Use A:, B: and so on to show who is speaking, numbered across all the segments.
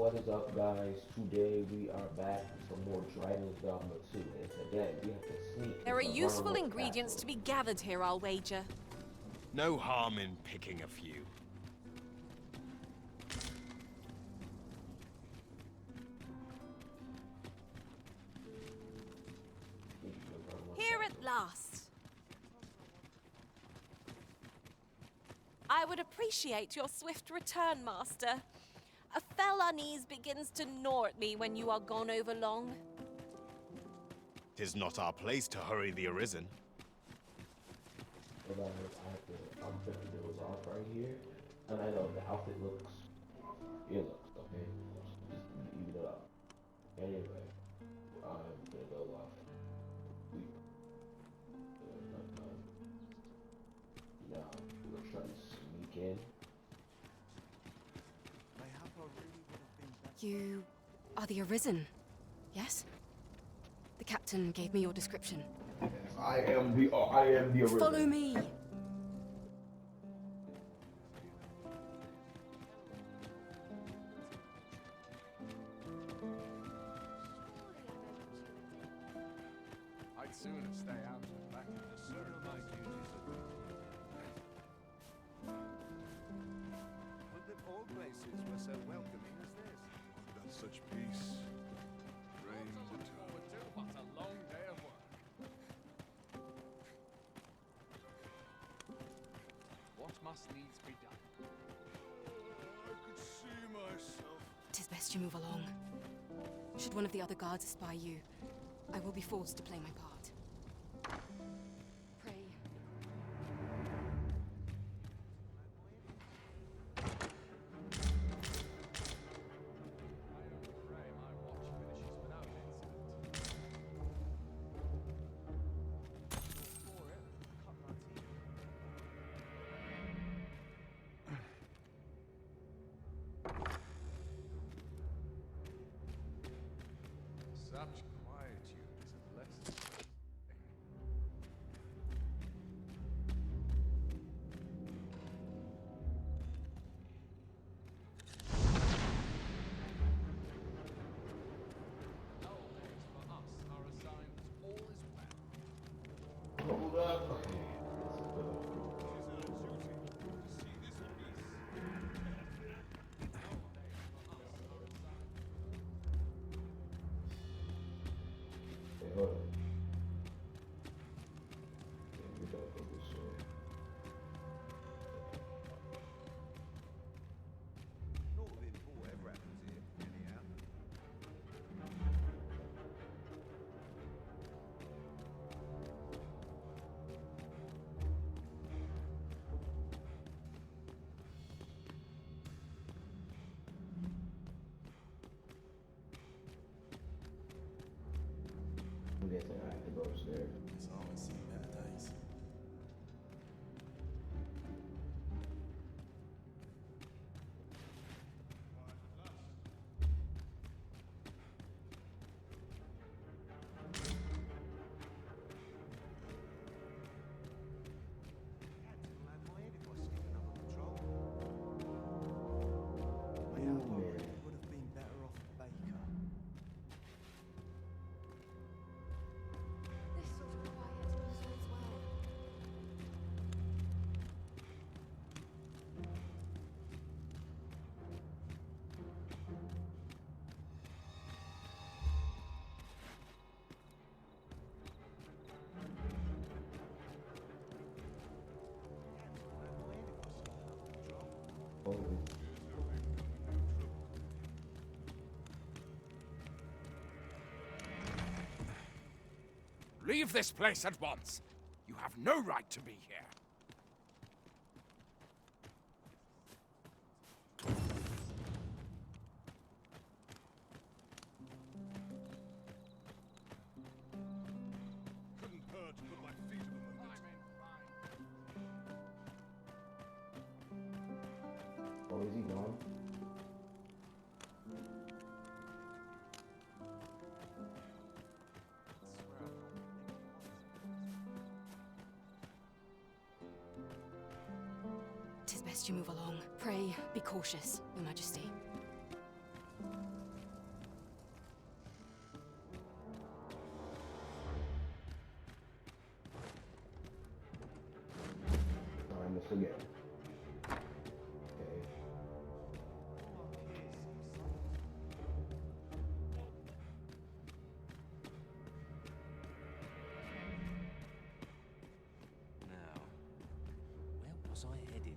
A: What is up, guys? Today we are back with some more Dragon's Dogma 2, and today we have to sneak
B: There are
A: into
B: useful
A: Vermont
B: ingredients
A: Castle.
B: to be gathered here, I'll wager.
C: No harm in picking a few.
B: Here at last. I would appreciate your swift return, Master. A fell unease begins to gnaw at me when you are gone over long.
C: 'Tis not our place to hurry the arisen.
A: But I'm gonna do is off right here, and I know the outfit looks, okay. Just even it up. Anyway, I'm gonna go off. Now we're trying to sneak in.
D: You are the Arisen, yes? The captain gave me your description.
A: I am the original.
D: Follow me!
E: I'd sooner stay out and back in the serve my duties of Would that all places were so welcoming as this.
F: That such peace reigns eternal.
E: What a long day of work. What must needs be done?
F: I could see myself.
D: 'Tis best you move along. Should one of the other guards espy you, I will be forced to play my part. Pray.
E: Pray my watch finishes without incident. For it, cut my teeth. Such quietude is a blessing. Nowadays, for us, are a sign that all is well.
A: Hold up. Okay.
F: It is our duty to see this peace.
A: Okay, hold on. Okay, we gotta go this way.
F: Not within whatever happens here, anyhow.
A: I'm guessing I have to go upstairs.
G: It's always seen better days. My
A: Ooh,
G: elbow
A: man.
G: really would have been better off a baker.
D: This sort of quiet suits well.
A: Oh,
E: Leave this place at once. You have no right to be here.
F: Couldn't hurt to put my feet up a moment.
A: oh, is he gone?
D: Tis best you move along. Pray, be cautious, Your Majesty.
A: this again. Okay.
H: Now, where was I headed?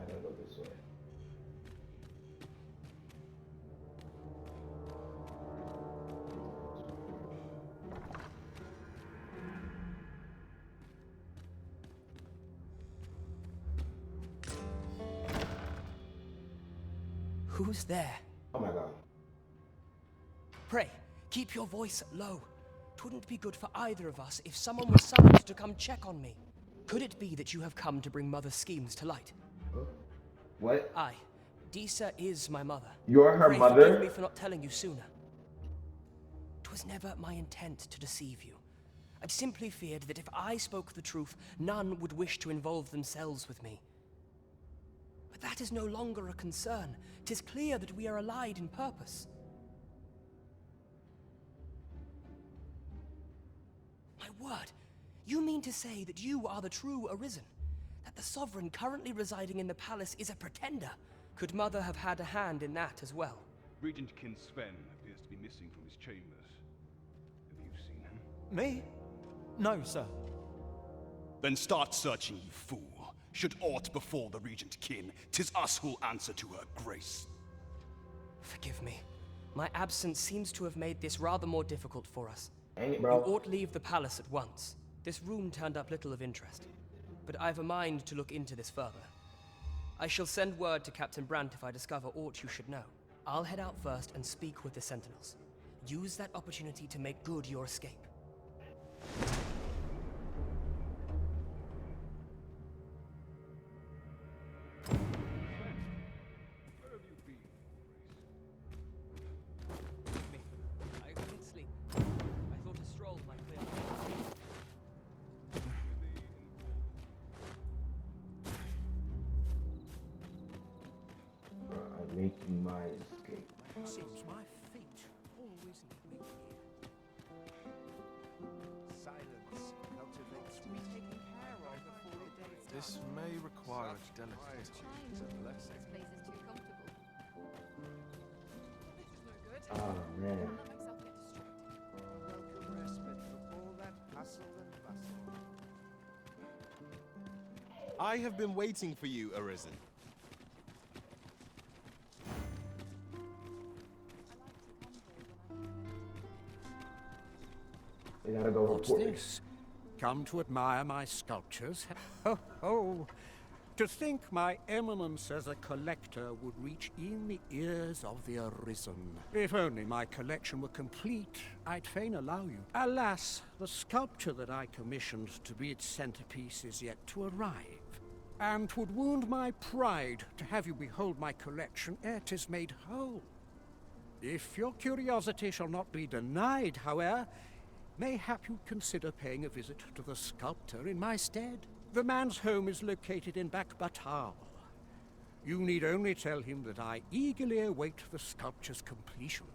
A: I gotta go this way.
H: Who's there?
A: Oh my god.
H: Pray, keep your voice low. Twouldn't be good for either of us if someone was summoned to come check on me. Could it be that you have come to bring Mother's schemes to light?
A: Huh? What?
H: Aye, Disa is my mother.
A: You're her
H: Pray
A: mother?
H: forgive me for not telling you sooner. 'Twas never my intent to deceive you. I'd simply feared that if I spoke the truth, none would wish to involve themselves with me. But that is no longer a concern. 'Tis clear that we are allied in purpose. My word, you mean to say that you are the true Arisen? That the Sovereign currently residing in the palace is a pretender? Could Mother have had a hand in that as well?
F: Regent Kin Sven appears to be missing from his chambers. Have you seen him?
G: Me? No, sir.
I: Then start searching, you fool. Should aught befall the Regent Kin, 'tis us who'll answer to her grace.
H: Forgive me. My absence seems to have made this rather more difficult for us.
A: Dang it,
H: You
A: bro.
H: ought leave the palace at once. This room turned up little of interest, but I've a mind to look into this further. I shall send word to Captain Brandt if I discover aught you should know. I'll head out first and speak with the Sentinels. Use that opportunity to make good your escape.
F: Where have you been, Maurice?
H: I couldn't sleep. I thought a stroll might clear my mind.
A: I'm making my escape.
G: Seems my feet always lead me here.
E: Silence cultivates to be taken care of before the day's done.
G: This may require a delicate
E: Quiet
G: touch.
E: is a blessing.
D: This place is too comfortable. This is no good.
A: Oh man.
D: I'll let myself get distracted.
E: Welcome respite from all that hustle and bustle.
C: I have been waiting for you, Arisen.
A: They gotta go
J: What's
A: report me.
J: this? Come to admire my sculptures? Ho ho! To think my eminence as a collector would reach in the ears of the Arisen. If only my collection were complete, I'd fain allow you. Alas, the sculpture that I commissioned to be its centerpiece is yet to arrive. And 'twould wound my pride to have you behold my collection ere 'tis made whole. If your curiosity shall not be denied, however, mayhap you'd consider paying a visit to the sculptor in my stead. The man's home is located in Bakbatal. You need only tell him that I eagerly await the sculpture's completion.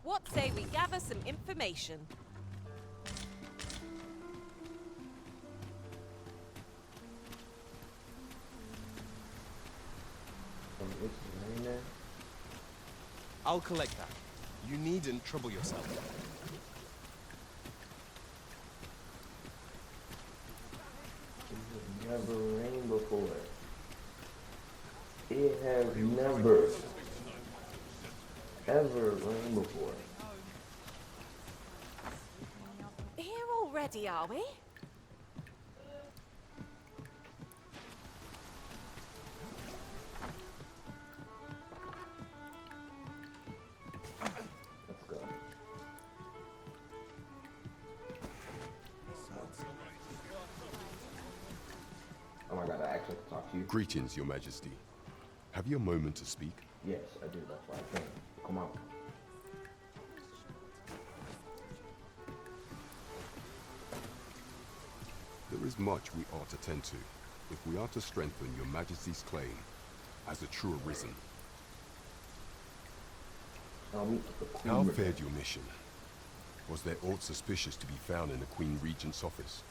B: What say we gather some information?
A: It's raining.
C: I'll collect that. You needn't trouble yourself.
A: It has never rained before. It has never, ever rained before.
B: Here already, are we?
A: Let's go. Oh my god, I actually have to talk to you.
K: Greetings, Your Majesty. Have you a moment to speak?
A: Yes, I do. That's why I came. Come on.
K: There is much we ought to tend to, if we are to strengthen your majesty's claim as a true arisen. How fared your mission? Was there aught suspicious to be found in the Queen Regent's office?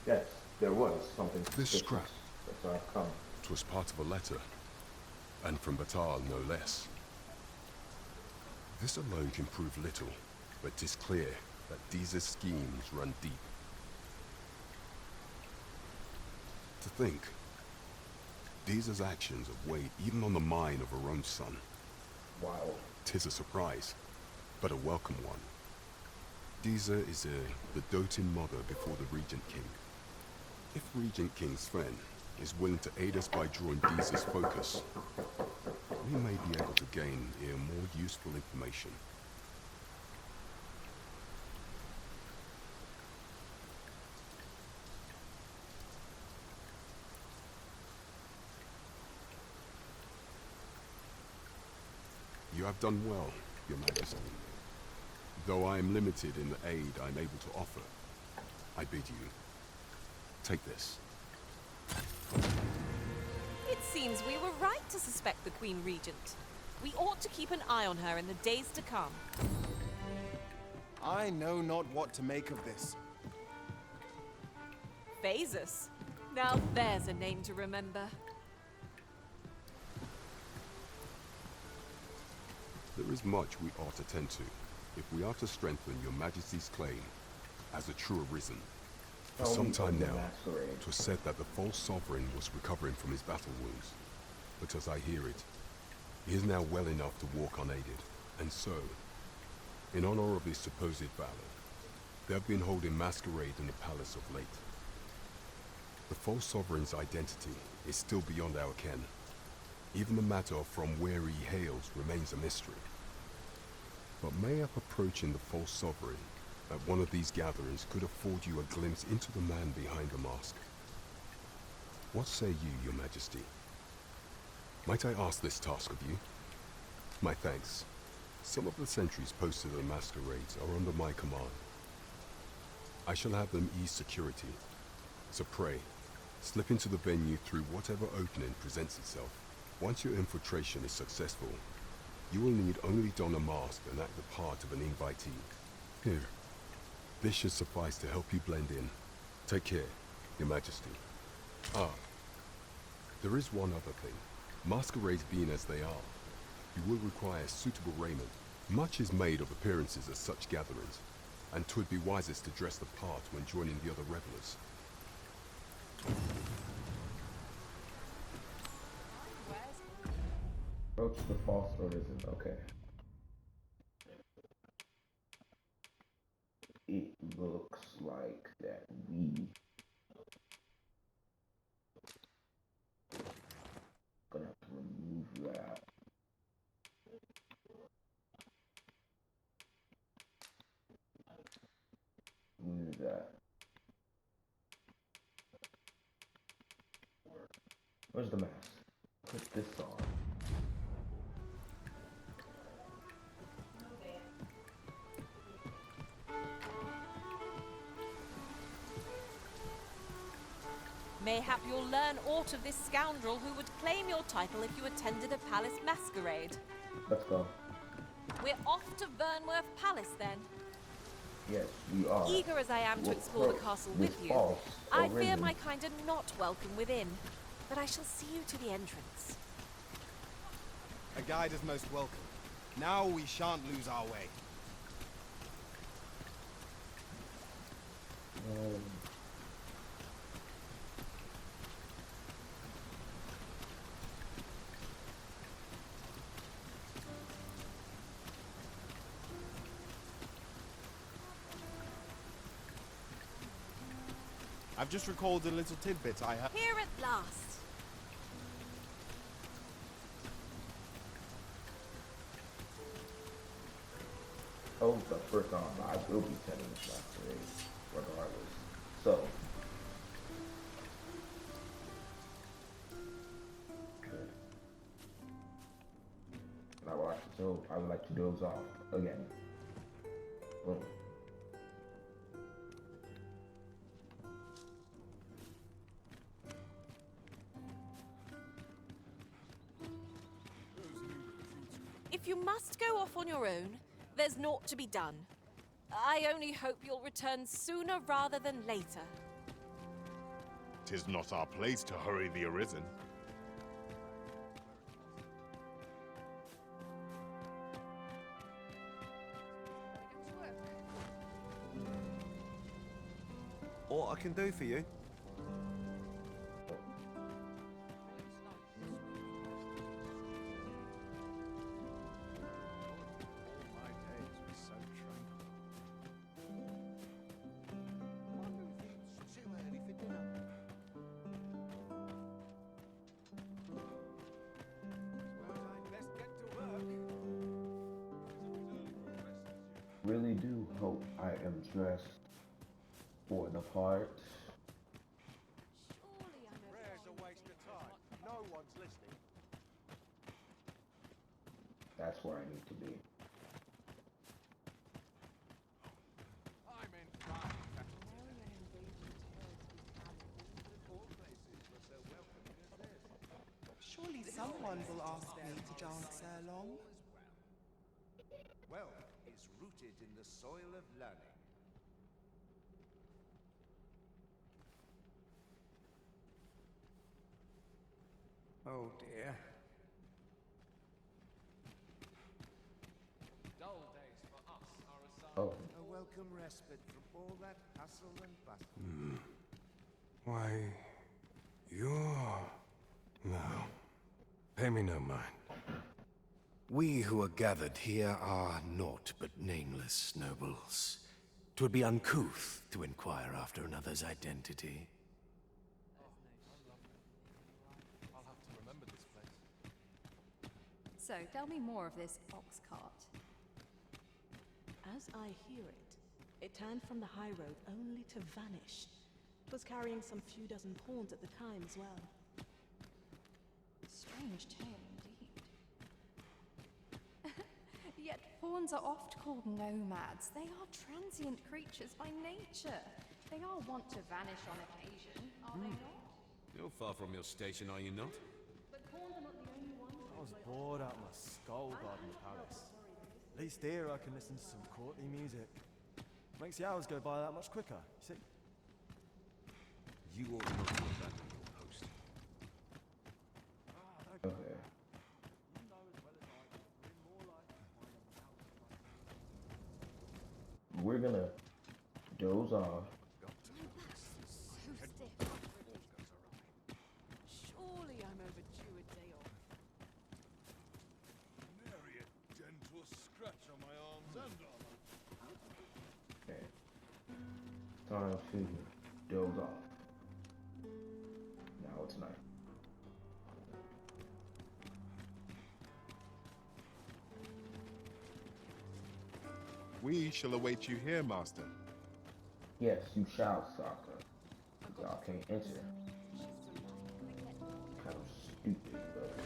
A: Yes, there was something
K: This
A: suspicious.
K: scrap.
A: That's why I've come.
K: 'Twas part of a letter, and from Batal no less. This alone can prove little, but 'tis clear that these schemes run deep. To think, Deeza's actions have weighed even on the mind of her own son.
A: Wow.
K: 'Tis a surprise, but a welcome one. Deeza is the doting mother before the Regent King. If Regent King's friend is willing to aid us by drawing Deeza's focus, we may be able to gain more useful information. You have done well, Your Majesty. Though I am limited in the aid I'm able to offer, I bid you, take this.
B: It seems we were right to suspect the Queen Regent. We ought to keep an eye on her in the days to come.
C: I know not what to make of this.
B: Phasus. Now there's a name to remember.
K: There is much we ought to tend to, if we are to strengthen your majesty's claim as a true arisen. For some time now, it was said that the false sovereign was recovering from his battle wounds. But as I hear it, he is now well enough to walk unaided. And so, in honor of his supposed valor, they have been holding masquerade in the palace of late. The false sovereign's identity is still beyond our ken. Even the matter from where he hails remains a mystery. But mayhap approaching the false sovereign at one of these gatherings could afford you a glimpse into the man behind the mask. What say you, Your Majesty? Might I ask this task of you? My thanks. Some of the sentries posted at the masquerades are under my command. I shall have them ease security. So pray, slip into the venue through whatever opening presents itself. Once your infiltration is successful, you will need only don a mask and act the part of an invitee. Here. This should suffice to help you blend in. Take care, Your Majesty. Ah, there is one other thing. Masquerades being as they are, you will require suitable raiment. Much is made of appearances at such gatherings, and 'twould be wisest to dress the part when joining the other revelers.
A: Approach the false arisen, okay. It looks like that we gonna have to remove that. Remove that. Where's the mask? Put this on.
B: Mayhap you'll learn aught of this scoundrel who would claim your title if you attended a palace masquerade.
A: Let's go.
B: We're off to Vernworth Palace then.
A: Yes, we are.
B: Eager as I am to explore the castle with you, I fear my kind are not welcome within, but I shall see you to the entrance.
C: A guide is most welcome. Now we shan't lose our way. I've just recalled a little tidbit I heard.
B: Here at last.
A: Oh, but first off, I will be attending this masquerade, regardless. So, good. And I would like to doze off again. Boom.
B: If you must go off on your own, there's naught to be done. I only hope you'll return sooner rather than later.
F: 'Tis not our place to hurry the Arisen.
E: What I can do for you?
A: Really do hope I am dressed for the part.
E: Prayer's a waste of time. No one's listening.
A: That's where I need to be.
E: I'm in
G: Surely someone will ask me to dance along.
E: Wealth is rooted in the soil of learning.
J: Oh dear.
E: Dull days for us are assigned
A: Oh.
E: a welcome respite from all that hustle and bustle.
K: Why, you're... No. Pay me no mind.
L: We who are gathered here are naught but nameless nobles. 'Twould be uncouth to inquire after another's identity.
C: I'll have to remember this place.
M: So, tell me more of this ox cart.
N: As I hear it, it turned from the high road only to vanish. It was carrying some few dozen pawns at the time as well.
M: Strange tale indeed. Yet pawns are oft called nomads. They are transient creatures by nature. They are wont to vanish on occasion, are they not?
O: You're far from your station, are you not?
N: But pawns are not the only ones.
P: I was bored out of my skull guarding the palace. At least here I can listen to some courtly music. Makes the hours go by that much quicker, you see?
O: You ought not to abandon your post.
A: Okay. We're gonna doze off.
N: Surely I'm overdue a day off.
F: Nary a dent or scratch on my arms and armor.
A: Okay. Time to doze off. Now it's night.
F: We shall await you here, Master.
A: Yes, you shall, Sokka. Y'all can't enter. Kind of stupid, but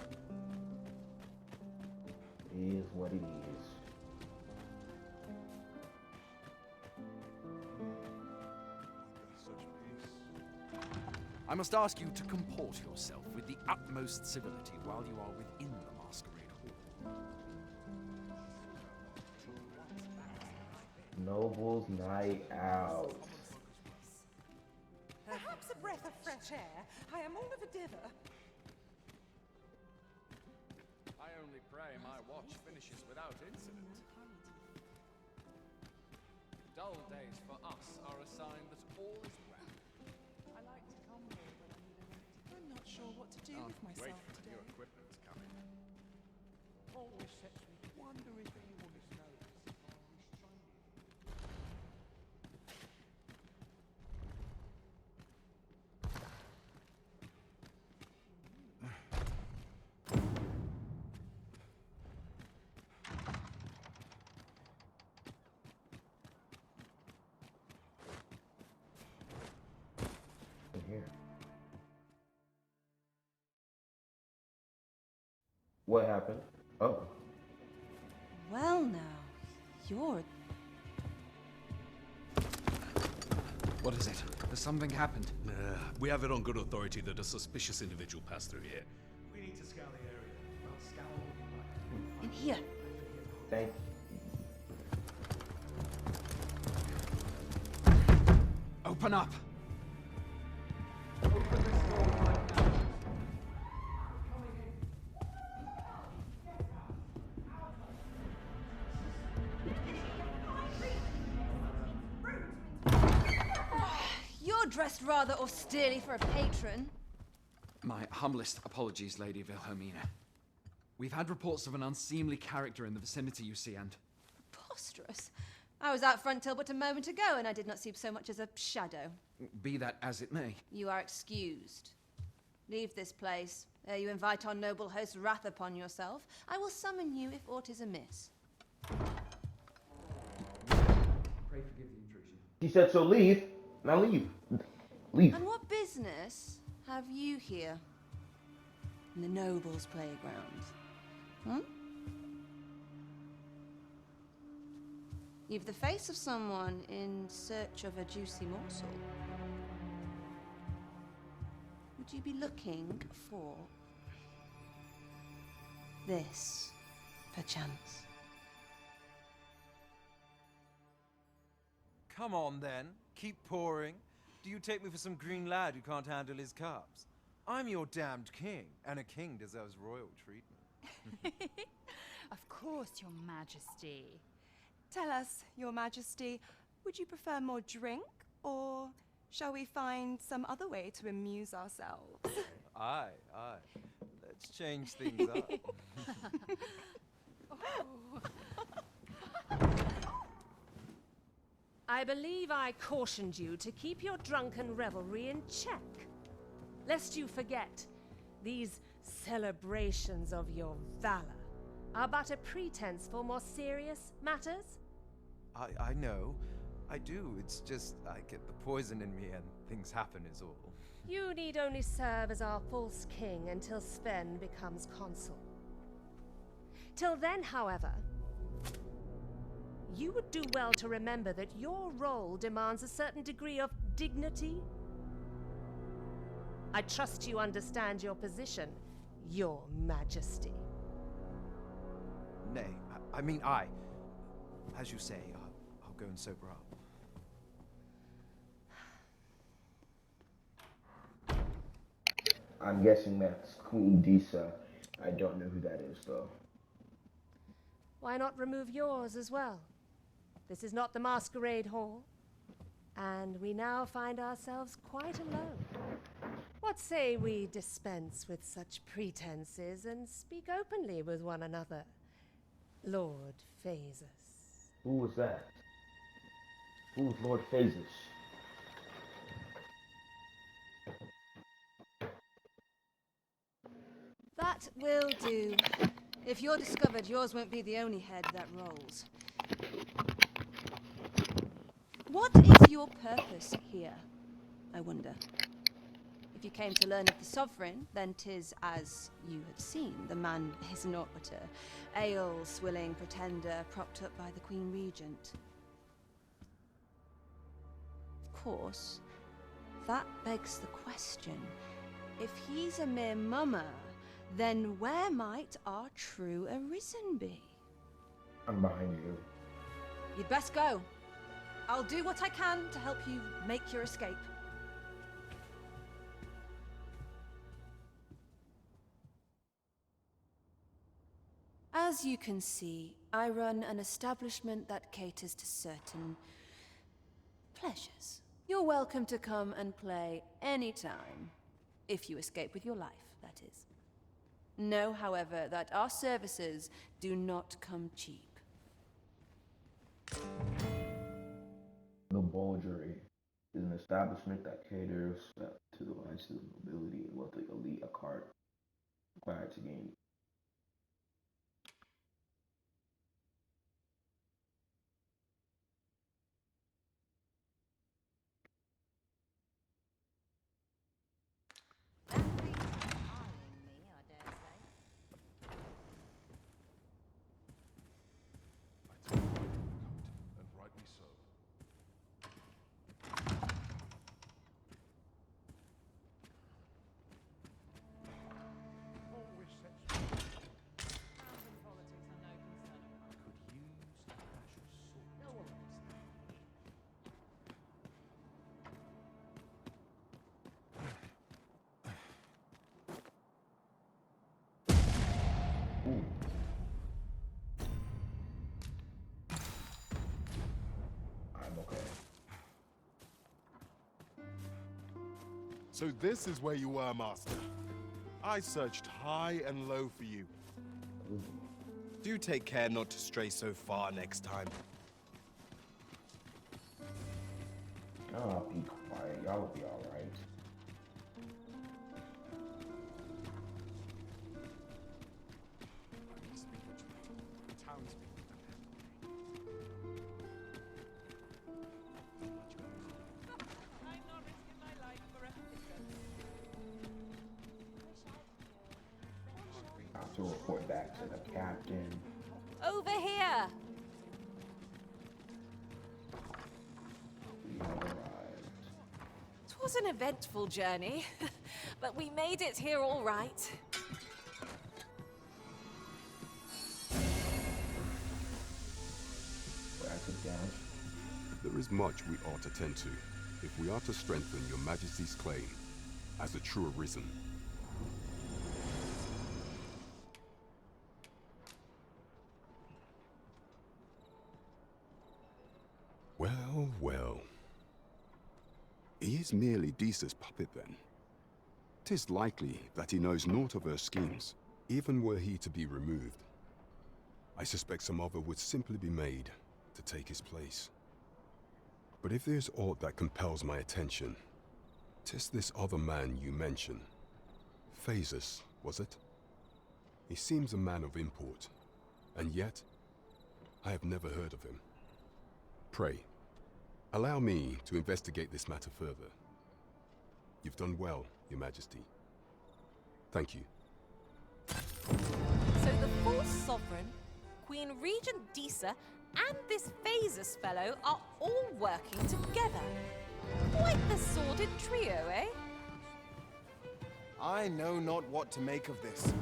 A: it is what it is.
Q: I must ask you to comport yourself with the utmost civility while you are within the Masquerade Hall.
A: Noble's night out.
G: Perhaps a breath of fresh air. I am all of a dither.
Q: I only pray my watch finishes without incident. Dull days for us are a sign that all is well.
G: I like to come here when I need a remedy. I'm not sure what to do with
Q: Wait
G: myself
Q: for
G: today.
Q: your equipment's coming.
G: Always sets me to wonder if anyone is noticed.
A: In here. What happened? Oh.
D: Well now, you're...
Q: What is it? Has something happened?
O: We have it on good authority that a suspicious individual passed through here.
P: We need to scour the area. Well, scour what you like.
D: In here.
A: Thank
Q: Open up!
R: You're dressed rather austerely for a patron.
Q: My humblest apologies, Lady Wilhelmina. We've had reports of an unseemly character in the vicinity, you see, and...
R: Preposterous. I was out front till but a moment ago, and I did not see so much as a shadow.
Q: Be that as it may.
R: You are excused. Leave this place, ere you invite our noble host's wrath upon yourself. I will summon you if aught is amiss.
Q: Pray forgive the intrusion.
A: She said so. Leave. Now leave. Leave.
R: And what business have you here? In the nobles' playground? Hmm? You've the face of someone in search of a juicy morsel. Would you be looking for this, perchance?
P: Come on, then. Keep pouring. Do you take me for some green lad who can't handle his cups? I'm your damned king, and a king deserves royal treatment.
D: Of course, Your Majesty. Tell us, Your Majesty, would you prefer more drink, or shall we find some other way to amuse ourselves?
P: Aye, aye. Let's change things up.
S: I believe I cautioned you to keep your drunken revelry in check, lest you forget these celebrations of your valor are but a pretense for more serious matters.
P: I know. I do. It's just I get the poison in me and things happen is all.
S: You need only serve as our false king until Sven becomes consul. Till then, however, you would do well to remember that your role demands a certain degree of dignity. I trust you understand your position, Your Majesty.
P: Nay, I mean as you say, I'll go and sober up.
A: I'm guessing that's Queen Disa. I don't know who that is, though.
S: Why not remove yours as well? This is not the Masquerade Hall, and we now find ourselves quite alone. What say we dispense with such pretenses and speak openly with one another, Lord Phasus?
A: Who was that? Who's Lord Phasus?
R: That will do. If you're discovered, yours won't be the only head that rolls. What is your purpose here, I wonder? If you came to learn of the Sovereign, then 'tis as you had seen. The man is naught but a ale-swilling pretender propped up by the Queen Regent. Of course, that begs the question. If he's a mere mummer, then where might our true Arisen be?
A: I'm behind you.
R: You'd best go. I'll do what I can to help you make your escape. As you can see, I run an establishment that caters to certain pleasures. You're welcome to come and play anytime, if you escape with your life, that is. Know, however, that our services do not come cheap.
A: The Bulgery is an establishment that caters to the wants of the nobility and what the elite are required to gain.
F: And rightly so. Always sets
C: So this is where you were, Master. I searched high and low for you.
T: Do take care not to stray so far next time.
A: Oh, be quiet. Y'all will be alright. I have to report back to the captain.
B: Over here!
A: We have arrived.
B: It was an eventful journey, but we made it here all right.
A: Write it down.
K: There is much we ought to tend to, if we are to strengthen your Majesty's claim as a true Arisen. Well, well. He is merely Disa's puppet then. 'Tis likely that he knows naught of her schemes, even were he to be removed. I suspect some other would simply be made to take his place. But if there's aught that compels my attention, 'tis this other man you mention. Phases, was it? He seems a man of import, and yet I have never heard of him. Pray, allow me to investigate this matter further. You've done well, Your Majesty. Thank you.
B: So the false sovereign, Queen Regent Disa, and this Phasus fellow are all working together. Quite the sordid trio, eh?
T: I know not what to make of this.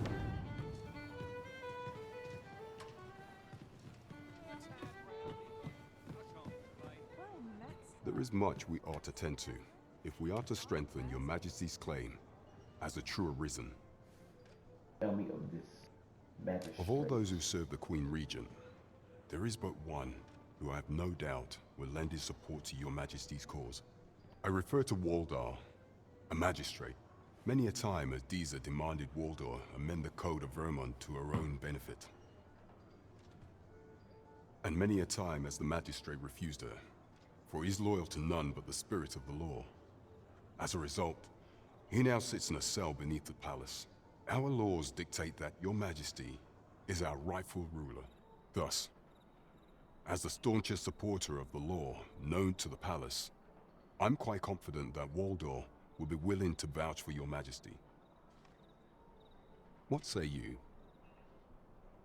K: There is much we ought to tend to, if we are to strengthen your Majesty's claim as a true Arisen.
A: Tell me of this magistrate.
K: Of all those who serve the Queen Regent, there is but one who I have no doubt will lend his support to your Majesty's cause. I refer to Waldar, a magistrate. Many a time has Disa demanded Waldar amend the code of Vermont to her own benefit. And many a time has the magistrate refused her, for he is loyal to none but the spirit of the law. As a result, he now sits in a cell beneath the palace. Our laws dictate that your Majesty is our rightful ruler. Thus, as the staunchest supporter of the law known to the palace, I'm quite confident that Waldor will be willing to vouch for your Majesty. What say you?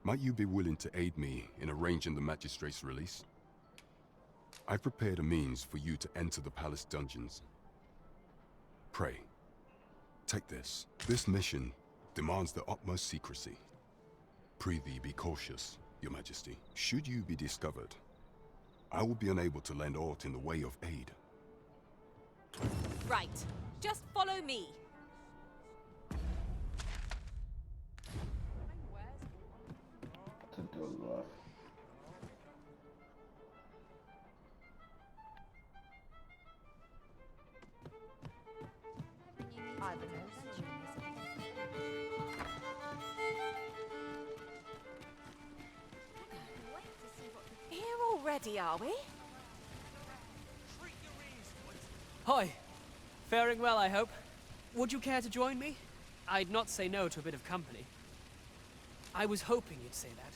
K: Might you be willing to aid me in arranging the magistrate's release? I've prepared a means for you to enter the palace dungeons. Pray, take this. This mission demands the utmost secrecy. Prithee be cautious, Your Majesty. Should you be discovered, I will be unable to lend aught in the way of aid.
B: Right. Just follow me.
A: To the left.
B: Here already, are we?
H: Hi. Faring well, I hope. Would you care to join me? I'd not say no to a bit of company. I was hoping you'd say that.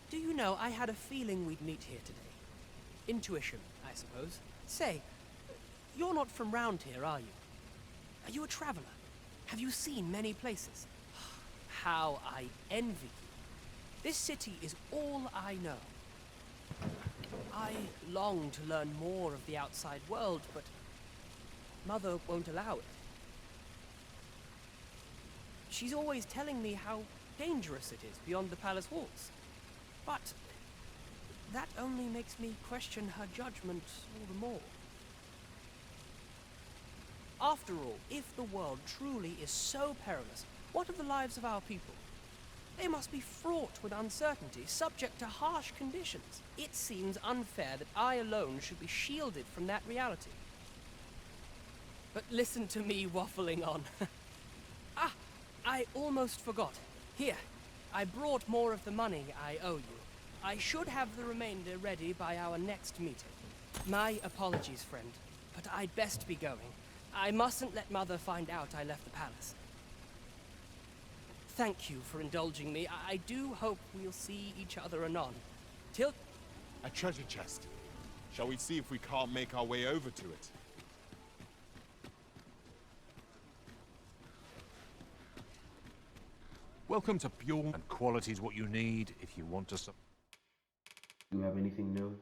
H: Do you know, I had a feeling we'd meet here today. Intuition, I suppose. Say, you're not from round here, are you? Are you a traveler? Have you seen many places? How I envy you. This city is all I know. I long to learn more of the outside world, but Mother won't allow it. She's always telling me how dangerous it is beyond the palace walls. But that only makes me question her judgment all the more. After all, if the world truly is so perilous, what of the lives of our people? They must be fraught with uncertainty, subject to harsh conditions. It seems unfair that I alone should be shielded from that reality. But listen to me waffling on. Ah, I almost forgot. Here, I brought more of the money I owe you. I should have the remainder ready by our next meeting. My apologies, friend, but I'd best be going. I mustn't let Mother find out I left the palace. Thank you for indulging me. I do hope we'll see each other anon. Till...
C: A treasure chest. Shall we see if we can't make our way over to it?
F: Welcome to Pure, and quality is what you need if you want to.
A: Do you have anything new?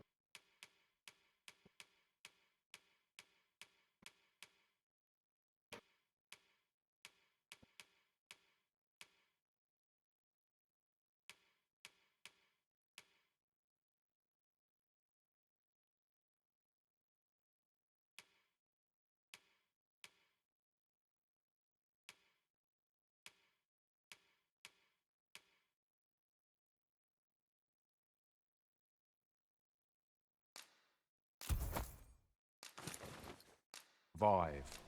F: Survive.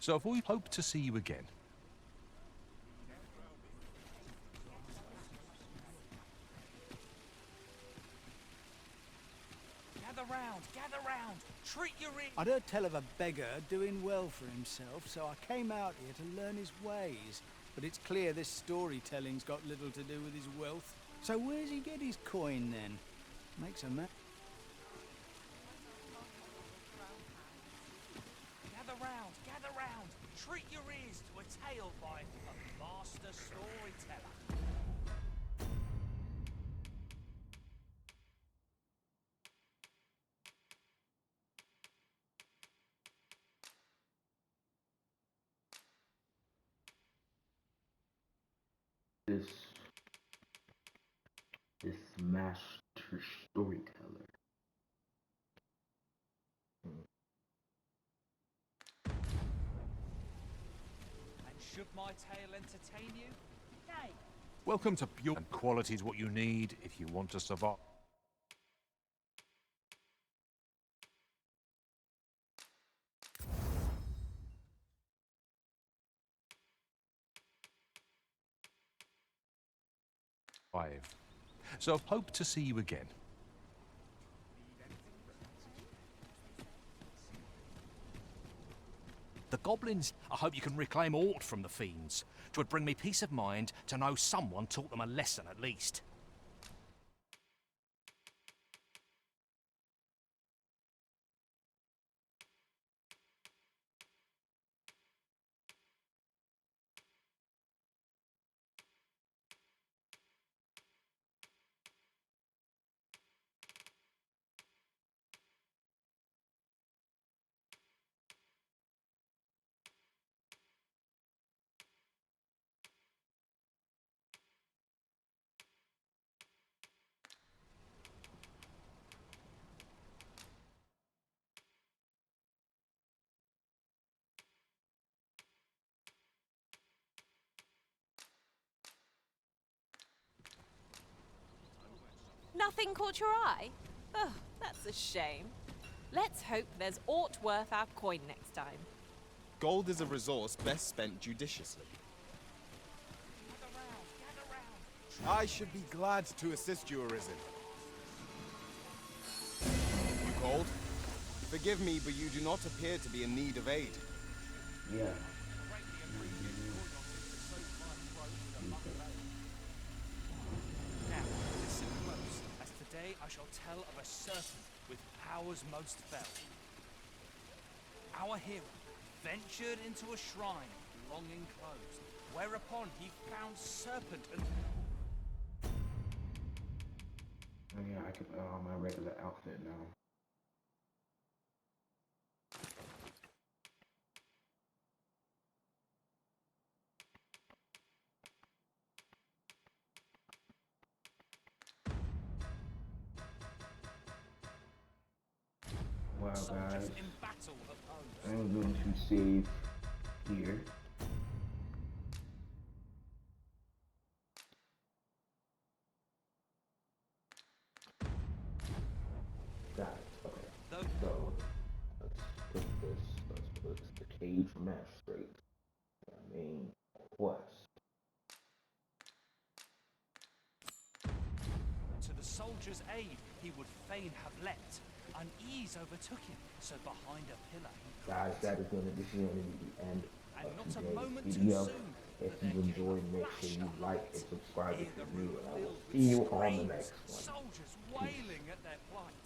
F: So if we hope to see you again.
G: Gather round, treat your ear.
E: I'd heard tell of a beggar doing well for himself, so I came out here to learn his ways. But it's clear this storytelling's got little to do with his wealth. So where's he get his coin then? Makes a man.
G: Gather round, treat your ears to a tale by a master storyteller.
A: This master storyteller.
G: And should my tale entertain you? Nay.
F: Welcome to Pure, and quality is what you need if you want to survive. So hope to see you again.
G: The goblins, I hope you can reclaim aught from the fiends. 'Twould bring me peace of mind to know someone taught them a lesson at least.
B: Nothing caught your eye? Oh, that's a shame. Let's hope there's aught worth our coin next time.
T: Gold is a resource best spent judiciously. I should be glad to assist you, Arisen. You called? Forgive me, but you do not appear to be in need of aid.
A: Yeah.
G: Now, listen close, as today I shall tell of a serpent with powers most fell. Our hero ventured into a shrine long enclosed,
E: whereupon he found serpent and...
A: Oh yeah, I can put on my regular outfit now. Wow, guys, I'm going to save here. Got it. Okay. So let's put the cage masquerade. The main quest.
G: To the soldier's aid, he would fain have leapt. Unease overtook him, so behind a pillar he
A: Guys, this is going to be the end of today's video. If you enjoyed, make sure you like and subscribe if you're new, and I will see you on the next one.
G: soldiers wailing at their plight.